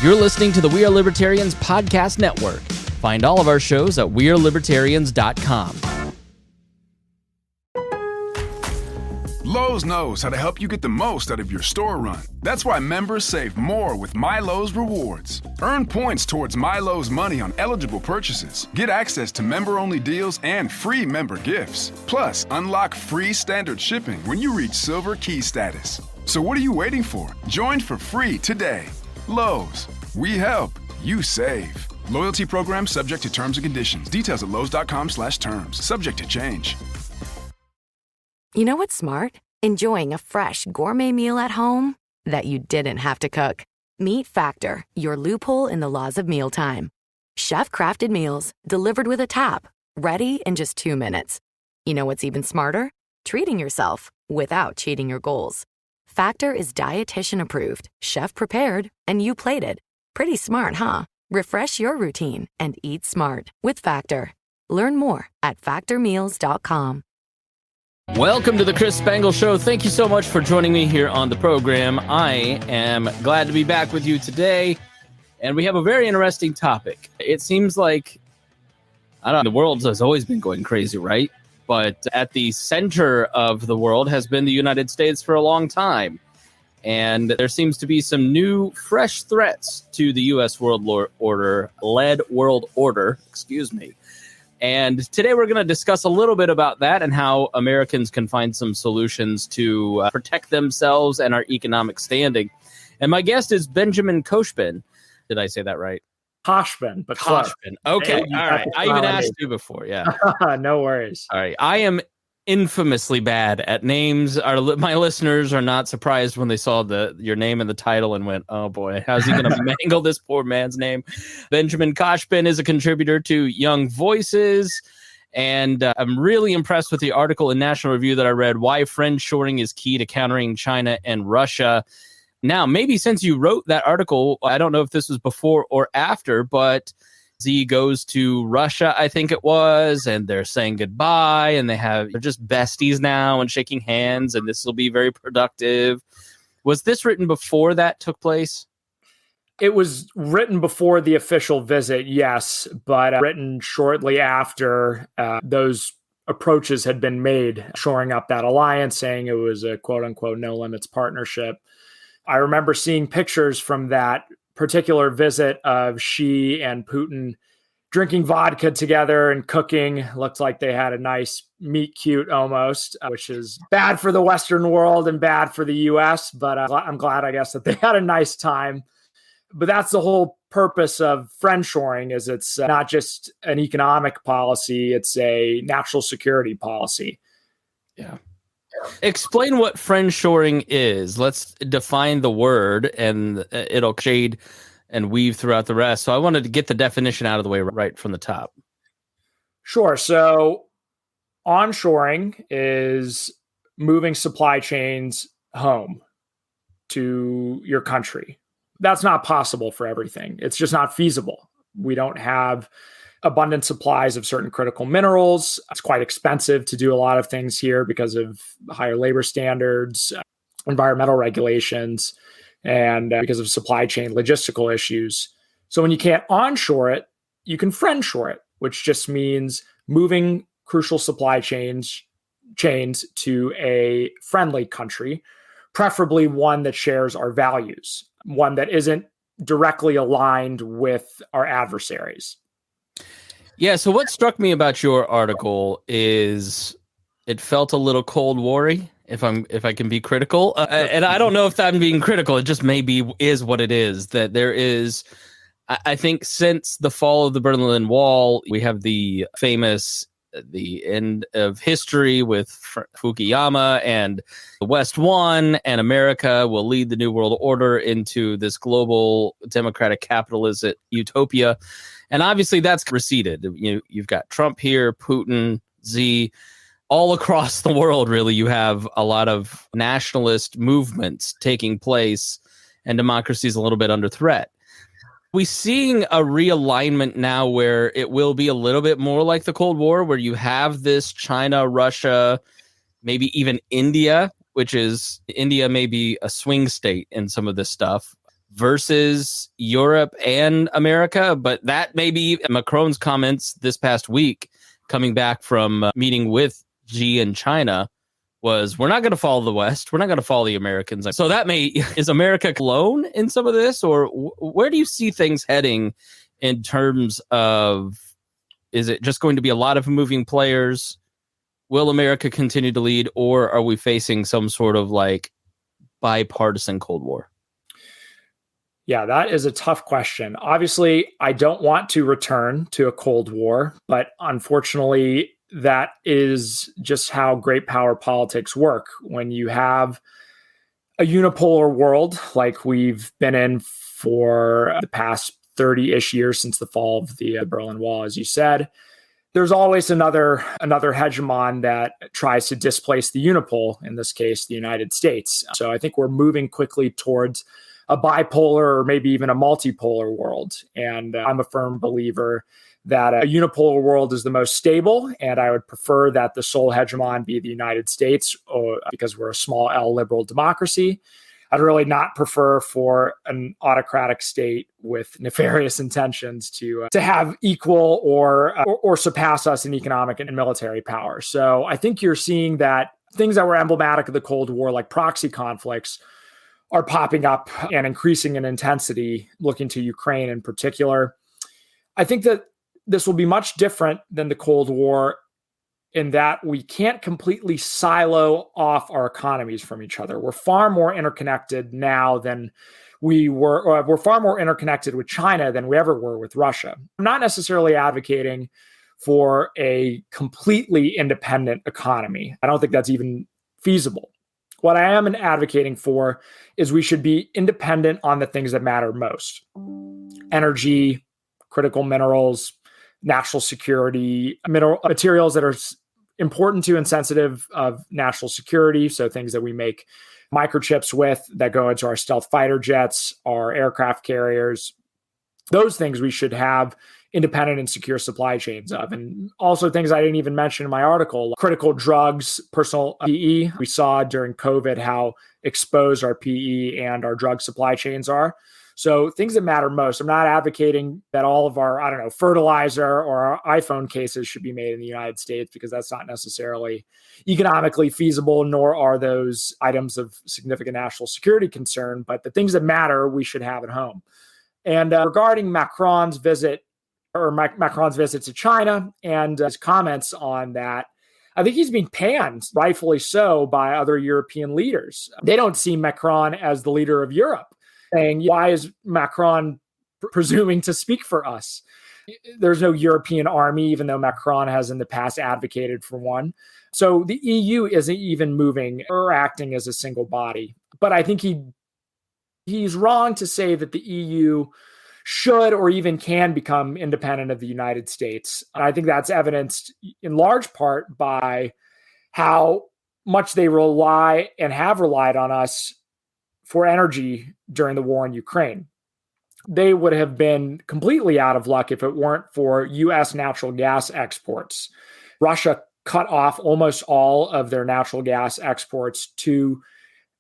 You're listening to the We Are Libertarians podcast network. Find all of our shows at wearelibertarians.com. Lowe's knows how to help you get the most out of your store run. That's why members save more with My Lowe's Rewards. Earn points towards My Lowe's money on eligible purchases. Get access to member-only deals and free member gifts. Plus, unlock free standard shipping when you reach Silver Key status. So what are you waiting for? Join for free today. Lowe's. We help. You save. Loyalty program subject to terms and conditions. Details at lowes.com/terms. Subject to change. You know what's smart? Enjoying a fresh gourmet meal at home that you didn't have to cook. Meet Factor, your loophole in the laws of mealtime. Chef-crafted meals delivered with a tap, ready in just 2 minutes. You know what's even smarter? Treating yourself without cheating your goals. Factor is dietitian approved, chef prepared, and you plated. Pretty smart, huh? Refresh your routine and eat smart with Factor. Learn more at factormeals.com. Welcome to the Chris Spangle Show. Thank you so much for joining me here on the program. I am glad to be back with you today, and we have a very interesting topic. It seems like, the world has always been going crazy, right? But at the center of the world has been the United States for a long time. And there seems to be some new, fresh threats to the U.S. world order. And today we're going to discuss a little bit about that and how Americans can find some solutions to protect themselves and our economic standing. And my guest is Benjamin Khoshbin. Did I say that right? Khoshbin, but Khoshbin. Okay, all right. I even asked you before, yeah. No worries. All right. I am infamously bad at names. My listeners are not surprised when they saw your name in the title and went, oh boy, how's he going to mangle this poor man's name? Benjamin Khoshbin is a contributor to Young Voices, and I'm really impressed with the article in National Review that I read, Why Friendshoring is Key to Countering China and Russia. Now, maybe since you wrote that article, I don't know if this was before or after, but Z goes to Russia, I think it was, and they're saying goodbye, and they're just besties now and shaking hands, and this will be very productive. Was this written before that took place? It was written before the official visit, yes, but written shortly after those approaches had been made, shoring up that alliance, saying it was a quote-unquote no-limits partnership. I remember seeing pictures from that particular visit of Xi and Putin drinking vodka together and cooking. Looked like they had a nice meet cute almost, which is bad for the Western world and bad for the U.S. But I'm glad, I guess, that they had a nice time. But that's the whole purpose of friendshoring, is it's not just an economic policy, it's a national security policy. Yeah. Explain what friendshoring is. Let's define the word, and it'll shade and weave throughout the rest. So I wanted to get the definition out of the way right from the top. Sure. So onshoring is moving supply chains home to your country. That's not possible for everything. It's just not feasible. We don't have abundant supplies of certain critical minerals. It's quite expensive to do a lot of things here because of higher labor standards, environmental regulations, and because of supply chain logistical issues. So when you can't onshore it, you can friendshore it, which just means moving crucial supply chains to a friendly country, preferably one that shares our values, one that isn't directly aligned with our adversaries. Yeah, so what struck me about your article is it felt a little Cold War-y, if I can be critical. And I don't know if I'm being critical. It just maybe is what it is. That there is, I think, since the fall of the Berlin Wall, we have the end of history with Fukuyama, and the West won, and America will lead the New World Order into this global democratic capitalist utopia. And obviously that's receded. You've got Trump here, Putin, Z, all across the world, really. You have a lot of nationalist movements taking place, and democracy is a little bit under threat. We're seeing a realignment now where it will be a little bit more like the Cold War, where you have this China, Russia, maybe even India, which is India may be a swing state in some of this stuff, versus Europe and America. But that may be Macron's comments this past week coming back from meeting with Xi in China was, we're not going to follow the West. We're not going to follow the Americans. So is America alone in some of this? Or where do you see things heading in terms of, is it just going to be a lot of moving players? Will America continue to lead, or are we facing some sort of like bipartisan Cold War? Yeah, that is a tough question. Obviously, I don't want to return to a Cold War, but unfortunately, that is just how great power politics work. When you have a unipolar world like we've been in for the past 30-ish years since the fall of the Berlin Wall, as you said, there's always another hegemon that tries to displace the unipole, in this case, the United States. So I think we're moving quickly towards a bipolar or maybe even a multipolar world. And I'm a firm believer that a unipolar world is the most stable, and I would prefer that the sole hegemon be the United States, because we're a small L liberal democracy. I'd really not prefer for an autocratic state with nefarious intentions to have equal or surpass us in economic and military power. So I think you're seeing that things that were emblematic of the Cold War, like proxy conflicts, are popping up and increasing in intensity, looking to Ukraine in particular. I think that this will be much different than the Cold War in that we can't completely silo off our economies from each other. We're far more interconnected now than we were, or we're far more interconnected with China than we ever were with Russia. I'm not necessarily advocating for a completely independent economy. I don't think that's even feasible. What I am advocating for is we should be independent on the things that matter most: energy, critical minerals, national security, materials that are important to and sensitive of national security. So things that we make microchips with that go into our stealth fighter jets, our aircraft carriers, those things we should have independent and secure supply chains of. And also things I didn't even mention in my article, critical drugs, personal PE. We saw during COVID how exposed our PE and our drug supply chains are. So things that matter most. I'm not advocating that all of our, fertilizer or our iPhone cases should be made in the United States, because that's not necessarily economically feasible, nor are those items of significant national security concern. But the things that matter, we should have at home. And regarding Macron's visit to China and his comments on that, I think he's being panned, rightfully so, by other European leaders. They don't see Macron as the leader of Europe, saying, why is Macron presuming to speak for us? There's no European army, even though Macron has in the past advocated for one. So the EU isn't even moving or acting as a single body. But I think he's wrong to say that the EU should or even can become independent of the United States. And I think that's evidenced in large part by how much they rely and have relied on us for energy during the war in Ukraine. They would have been completely out of luck if it weren't for U.S. natural gas exports. Russia cut off almost all of their natural gas exports to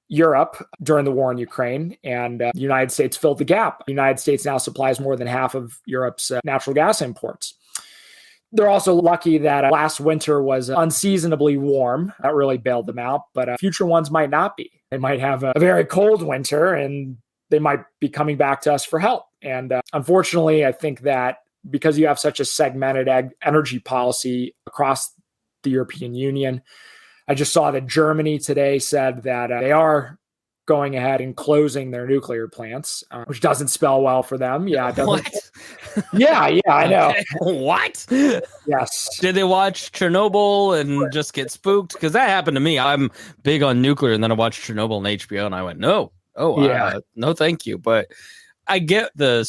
Europe during the war in Ukraine, and the United States filled the gap. The United States now supplies more than half of Europe's natural gas imports. They're also lucky that last winter was unseasonably warm. That really bailed them out, but future ones might not be. They might have a very cold winter, and they might be coming back to us for help. And unfortunately, I think that because you have such a segmented energy policy across the European Union, I just saw that Germany today said that they are going ahead and closing their nuclear plants, which doesn't spell well for them. Yeah. It what? Yeah, I know. Okay. What? Yes. Did they watch Chernobyl and just get spooked? Because that happened to me. I'm big on nuclear, and then I watched Chernobyl on HBO, and I went, no, no, thank you. But I get the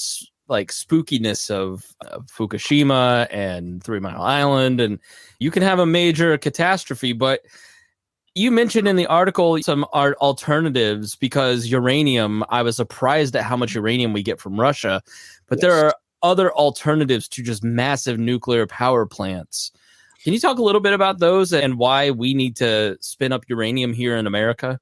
spookiness of Fukushima and 3 Mile Island, and you can have a major catastrophe. But you mentioned in the article some alternatives, because uranium, I was surprised at how much uranium we get from Russia, but there are other alternatives to just massive nuclear power plants. Can you talk a little bit about those and why we need to spin up uranium here in America?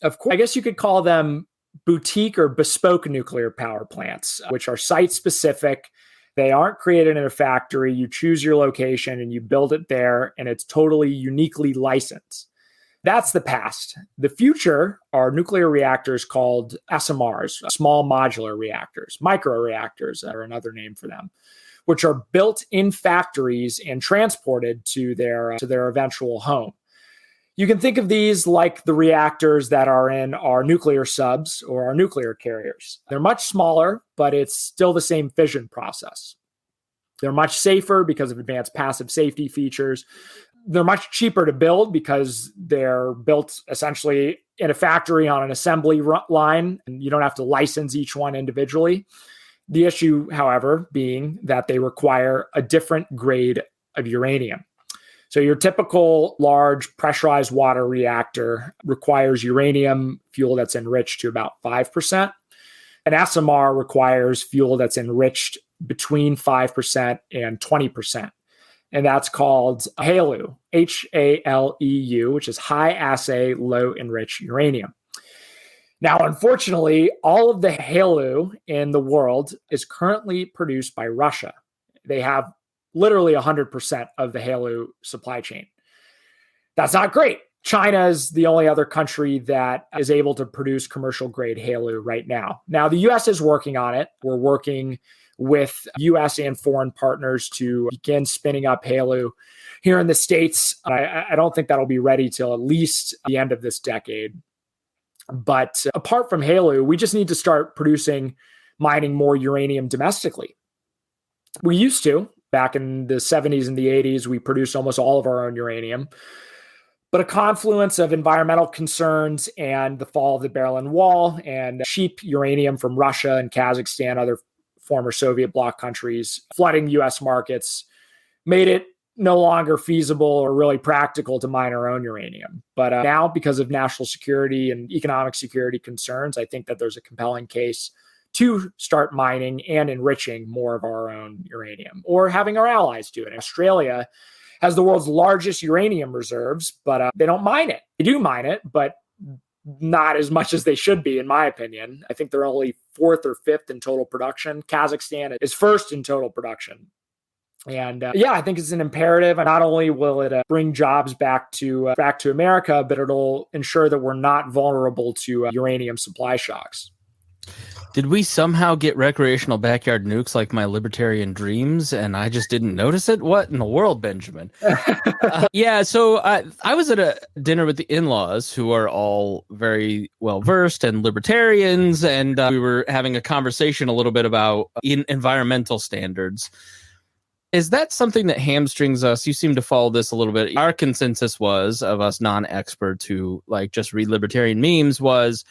Of course, I guess you could call them boutique or bespoke nuclear power plants, which are site specific. They aren't created in a factory. You choose your location and you build it there, and it's totally uniquely licensed. That's the past. The future are nuclear reactors called SMRs, small modular reactors. Microreactors are another name for them, which are built in factories and transported to their eventual home. You can think of these like the reactors that are in our nuclear subs or our nuclear carriers. They're much smaller, but it's still the same fission process. They're much safer because of advanced passive safety features. They're much cheaper to build because they're built essentially in a factory on an assembly line, and you don't have to license each one individually. The issue, however, being that they require a different grade of uranium. So your typical large pressurized water reactor requires uranium fuel that's enriched to about 5%. An SMR requires fuel that's enriched between 5% and 20%. And that's called HALEU, HALEU, which is high assay, low enriched uranium. Now, unfortunately, all of the HALEU in the world is currently produced by Russia. They have literally 100% of the HALEU supply chain. That's not great. China is the only other country that is able to produce commercial grade HALEU right now. Now, the US is working on it. We're working with US and foreign partners to begin spinning up HALEU here in the States. I don't think that'll be ready till at least the end of this decade. But apart from HALEU, we just need to start mining more uranium domestically. We used to. Back in the 70s and the 80s, we produced almost all of our own uranium. But a confluence of environmental concerns and the fall of the Berlin Wall and cheap uranium from Russia and Kazakhstan, other former Soviet bloc countries, flooding U.S. markets, made it no longer feasible or really practical to mine our own uranium. But now, because of national security and economic security concerns, I think that there's a compelling case to start mining and enriching more of our own uranium, or having our allies do it. Australia has the world's largest uranium reserves, but they don't mine it. They do mine it, but not as much as they should be, in my opinion. I think they're only fourth or fifth in total production. Kazakhstan is first in total production. And I think it's an imperative. Not only will it bring jobs back to America, but it'll ensure that we're not vulnerable to uranium supply shocks. Did we somehow get recreational backyard nukes like my libertarian dreams and I just didn't notice it? What in the world, Benjamin? So I was at a dinner with the in-laws who are all very well-versed and libertarians, and we were having a conversation a little bit about environmental standards. Is that something that hamstrings us? You seem to follow this a little bit. Our consensus was, of us non-experts who just read libertarian memes, was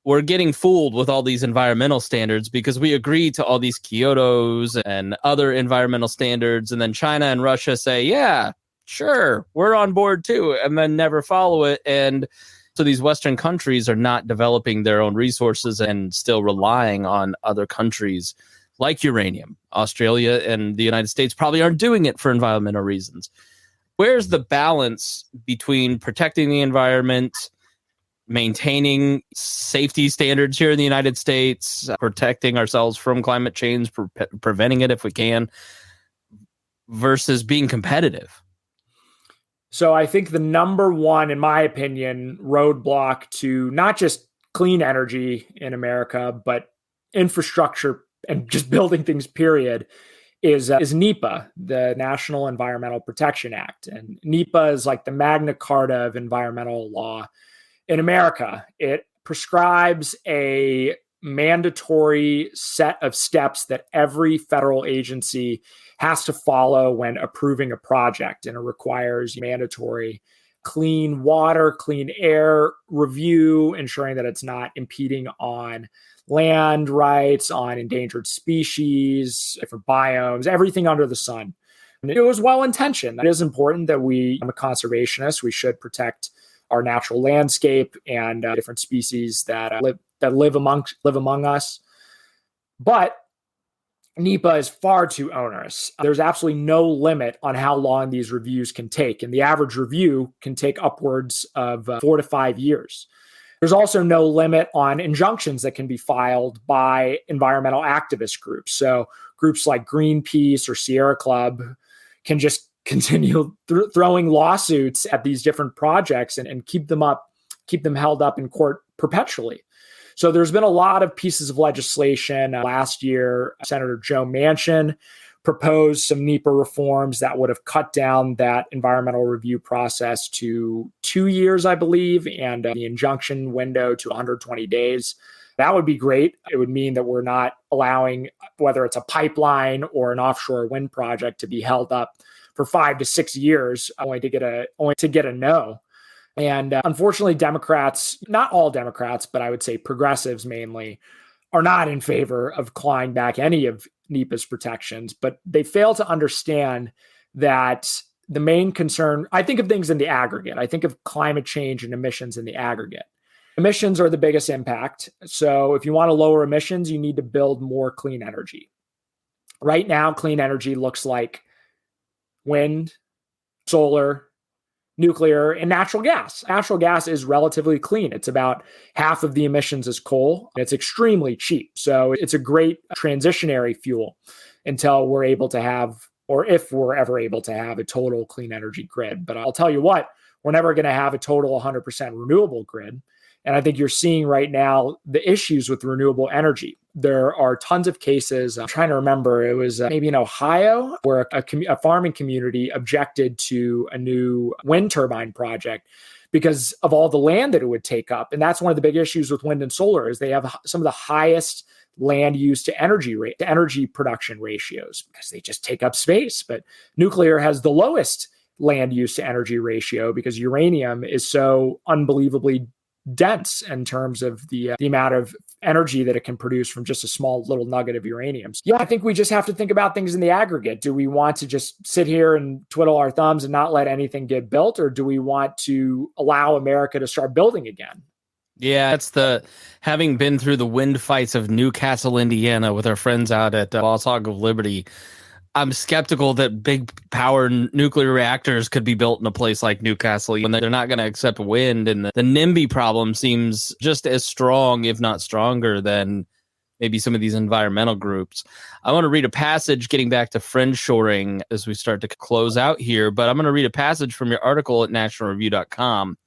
we're getting fooled with all these environmental standards because we agree to all these Kyotos and other environmental standards. And then China and Russia say, yeah, sure, we're on board too, and then never follow it. And so these Western countries are not developing their own resources and still relying on other countries like uranium. Australia and the United States probably aren't doing it for environmental reasons. Where's the balance between protecting the environment, maintaining safety standards here in the United States, protecting ourselves from climate change, preventing it if we can, versus being competitive? So I think the number one, in my opinion, roadblock to not just clean energy in America, but infrastructure and just building things, period, is NEPA, the National Environmental Protection Act. And NEPA is like the Magna Carta of environmental law in America. It prescribes a mandatory set of steps that every federal agency has to follow when approving a project, and it requires mandatory clean water, clean air review, ensuring that it's not impeding on land rights, on endangered species, different biomes, everything under the sun. And it was well-intentioned. It is important that I'm a conservationist. We should protect our natural landscape and different species that live among us. But NEPA is far too onerous. There's absolutely no limit on how long these reviews can take. And the average review can take upwards of 4 to 5 years. There's also no limit on injunctions that can be filed by environmental activist groups. So groups like Greenpeace or Sierra Club can just continue throwing lawsuits at these different projects and keep them held up in court perpetually. So there's been a lot of pieces of legislation. Last year, Senator Joe Manchin proposed some NEPA reforms that would have cut down that environmental review process to 2 years, I believe, and the injunction window to 120 days. That would be great. It would mean that we're not allowing, whether it's a pipeline or an offshore wind project, to be held up for 5 to 6 years only to get a no. And unfortunately, Democrats, not all Democrats, but I would say progressives mainly, are not in favor of clawing back any of NEPA's protections, but they fail to understand that the main concern, I think of things in the aggregate. I think of climate change and emissions in the aggregate. Emissions are the biggest impact. So if you want to lower emissions, you need to build more clean energy. Right now, clean energy looks like wind, solar, nuclear, and natural gas. Natural gas is relatively clean. It's about half of the emissions as coal. It's extremely cheap. So it's a great transitionary fuel until we're able to have, or if we're ever able to have, a total clean energy grid. But I'll tell you what, we're never going to have a total 100% renewable grid. And I think you're seeing right now the issues with renewable energy. There are tons of cases. I'm trying to remember, it was maybe in Ohio, where a farming community objected to a new wind turbine project because of all the land that it would take up. And that's one of the big issues with wind and solar, is they have some of the highest land use to energy production ratios because they just take up space. But nuclear has the lowest land use to energy ratio because uranium is so unbelievably dense in terms of the amount of energy that it can produce from just a small little nugget of uranium. Yeah, I think we just have to think about things in the aggregate. Do we want to just sit here and twiddle our thumbs and not let anything get built, or do we want to allow America to start building again? Yeah, that's having been through the wind fights of Newcastle, Indiana with our friends out at Boss Hog of Liberty. I'm skeptical that big power nuclear reactors could be built in a place like Newcastle when they're not going to accept wind. And the NIMBY problem seems just as strong, if not stronger, than maybe some of these environmental groups. I want to read a passage getting back to friendshoring as we start to close out here, but I'm going to read a passage from your article at nationalreview.com.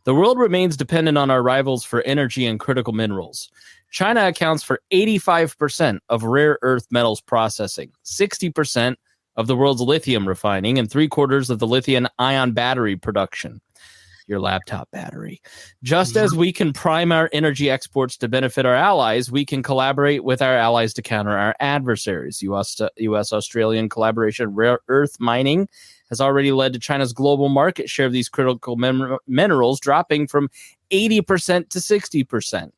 The world remains dependent on our rivals for energy and critical minerals. China accounts for 85% of rare earth metals processing, 60% of the world's lithium refining, and 3/4 of the lithium-ion battery production. Your laptop battery. Just as we can prime our energy exports to benefit our allies, we can collaborate with our allies to counter our adversaries. U.S.-Australian collaboration rare earth mining has already led to China's global market share of these critical minerals dropping from 80% to 60%.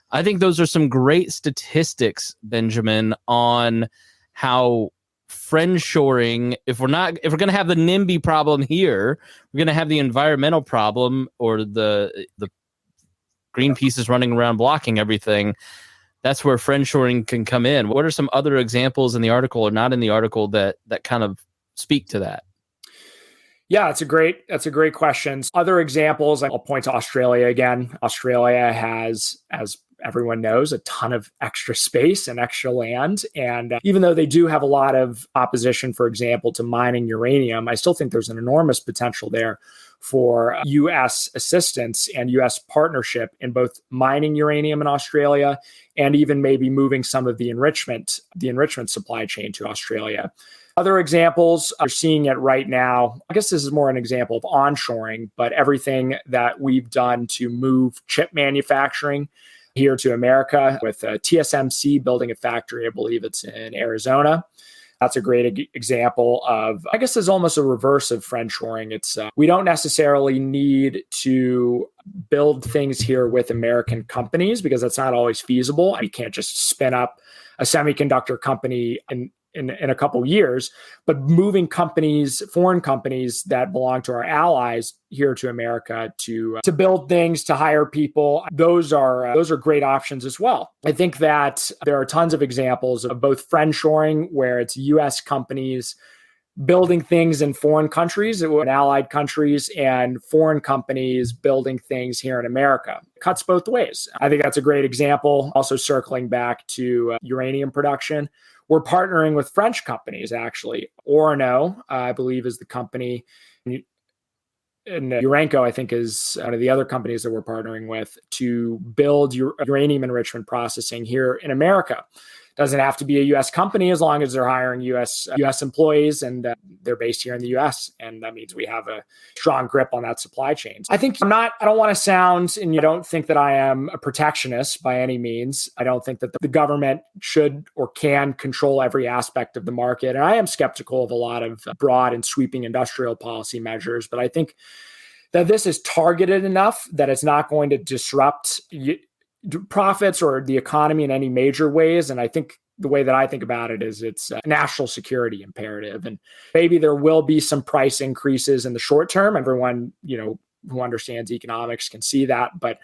I think those are some great statistics, Benjamin, on how friendshoring, if we're going to have the NIMBY problem here, we're going to have the environmental problem, or the Greenpeace is running around blocking everything. That's where friendshoring can come in. What are some other examples in the article or not in the article that kind of speak to that? Yeah, that's a great question. Other examples, I'll point to Australia again. Australia has, as everyone knows, a ton of extra space and extra land. And even though they do have a lot of opposition, for example, to mining uranium, I still think there's an enormous potential there for U.S. assistance and U.S. partnership in both mining uranium in Australia and even maybe moving some of the enrichment supply chain to Australia. Other examples, you're seeing it right now. I guess this is more an example of onshoring, but everything that we've done to move chip manufacturing here to America with TSMC building a factory, I believe it's in Arizona. That's a great example of, I guess, is almost a reverse of friendshoring. It's we don't necessarily need to build things here with American companies because that's not always feasible. You can't just spin up a semiconductor company in a couple of years, but moving companies, foreign companies that belong to our allies here to America to build things, to hire people, those are great options as well. I think that there are tons of examples of both friendshoring, where it's U.S. companies building things in foreign countries, in allied countries, and foreign companies building things here in America. It cuts both ways. I think that's a great example. Also circling back to uranium production, we're partnering with French companies, actually. Orano, I believe, is the company. And Urenco, I think, is one of the other companies that we're partnering with to build uranium enrichment processing here in America. Doesn't have to be a U.S. company as long as they're hiring U.S. employees and they're based here in the U.S. And that means we have a strong grip on that supply chain. I think I don't want to sound, and you don't think that I am a protectionist by any means. I don't think that the government should or can control every aspect of the market. And I am skeptical of a lot of broad and sweeping industrial policy measures. But I think that this is targeted enough that it's not going to disrupt profits or the economy in any major ways. And I think the way that I think about it is it's a national security imperative. And maybe there will be some price increases in the short term. Everyone, who understands economics can see that. But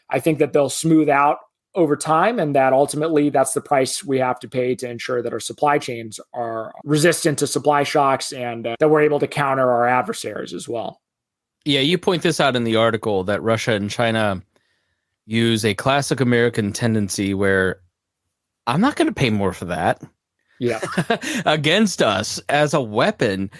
I think that they'll smooth out over time, and that ultimately that's the price we have to pay to ensure that our supply chains are resistant to supply shocks and that we're able to counter our adversaries as well. Yeah, you point this out in the article that Russia and China use a classic American tendency where I'm not going to pay more for that. Yeah. Against us as a weapon.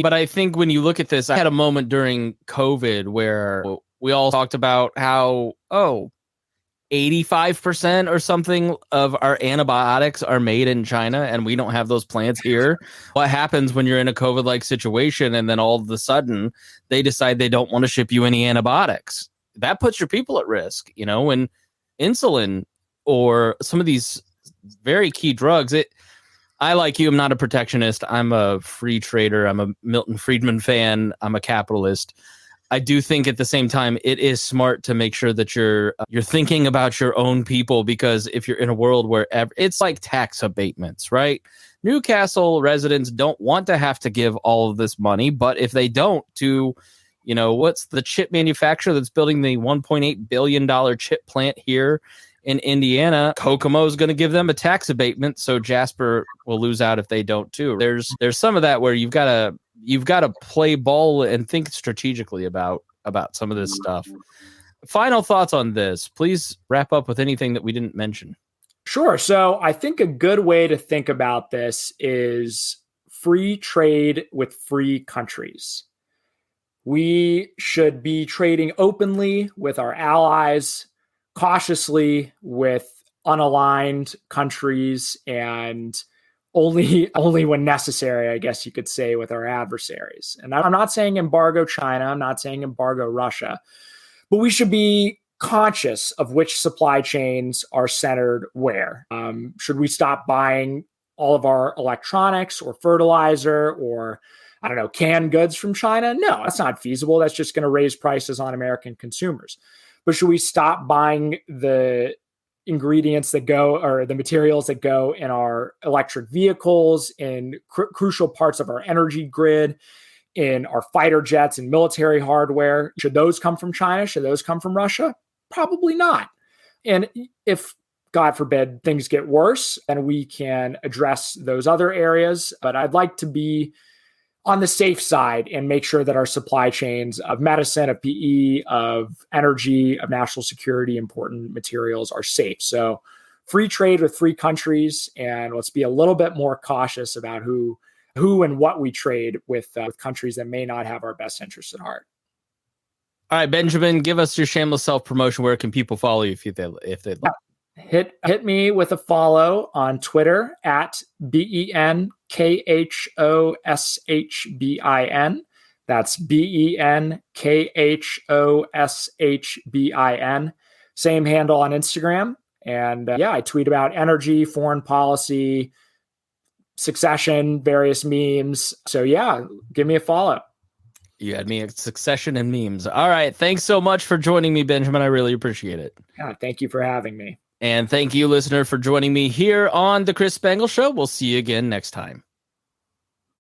But I think when you look at this, I had a moment during COVID where we all talked about how, 85% or something of our antibiotics are made in China and we don't have those plants here. What happens when you're in a COVID-like situation and then all of a sudden they decide they don't want to ship you any antibiotics? That puts your people at risk, when insulin or some of these very key drugs. I, like you, I'm not a protectionist. I'm a free trader. I'm a Milton Friedman fan. I'm a capitalist. I do think at the same time, it is smart to make sure that you're thinking about your own people, because if you're in a world where it's like tax abatements, right? Newcastle residents don't want to have to give all of this money, but if they don't to what's the chip manufacturer that's building the $1.8 billion chip plant here in Indiana? Kokomo is going to give them a tax abatement, so Jasper will lose out if they don't too. There's some of that where you've got to play ball and think strategically about some of this stuff. Final thoughts on this. Please wrap up with anything that we didn't mention. Sure. So I think a good way to think about this is free trade with free countries. We should be trading openly with our allies, cautiously with unaligned countries, and only when necessary, I guess you could say, with our adversaries. And I'm not saying embargo China, I'm not saying embargo Russia, but we should be conscious of which supply chains are centered where. Should we stop buying all of our electronics or fertilizer or canned goods from China? No, that's not feasible. That's just going to raise prices on American consumers. But should we stop buying the ingredients that go, or the materials that go in our electric vehicles, in crucial parts of our energy grid, in our fighter jets and military hardware? Should those come from China? Should those come from Russia? Probably not. And if, God forbid, things get worse, then we can address those other areas. But I'd like to be on the safe side and make sure that our supply chains of medicine, of PE, of energy, of national security, important materials are safe. So free trade with free countries, and let's be a little bit more cautious about who and what we trade with countries that may not have our best interests at heart. All right, Benjamin, give us your shameless self-promotion. Where can people follow you if they'd like? Hit me with a follow on Twitter at BenKhoshbin. That's BenKhoshbin. Same handle on Instagram. And I tweet about energy, foreign policy, succession, various memes. So give me a follow. You had me at succession and memes. All right. Thanks so much for joining me, Benjamin. I really appreciate it. Yeah, thank you for having me. And thank you, listener, for joining me here on The Chris Spangle Show. We'll see you again next time.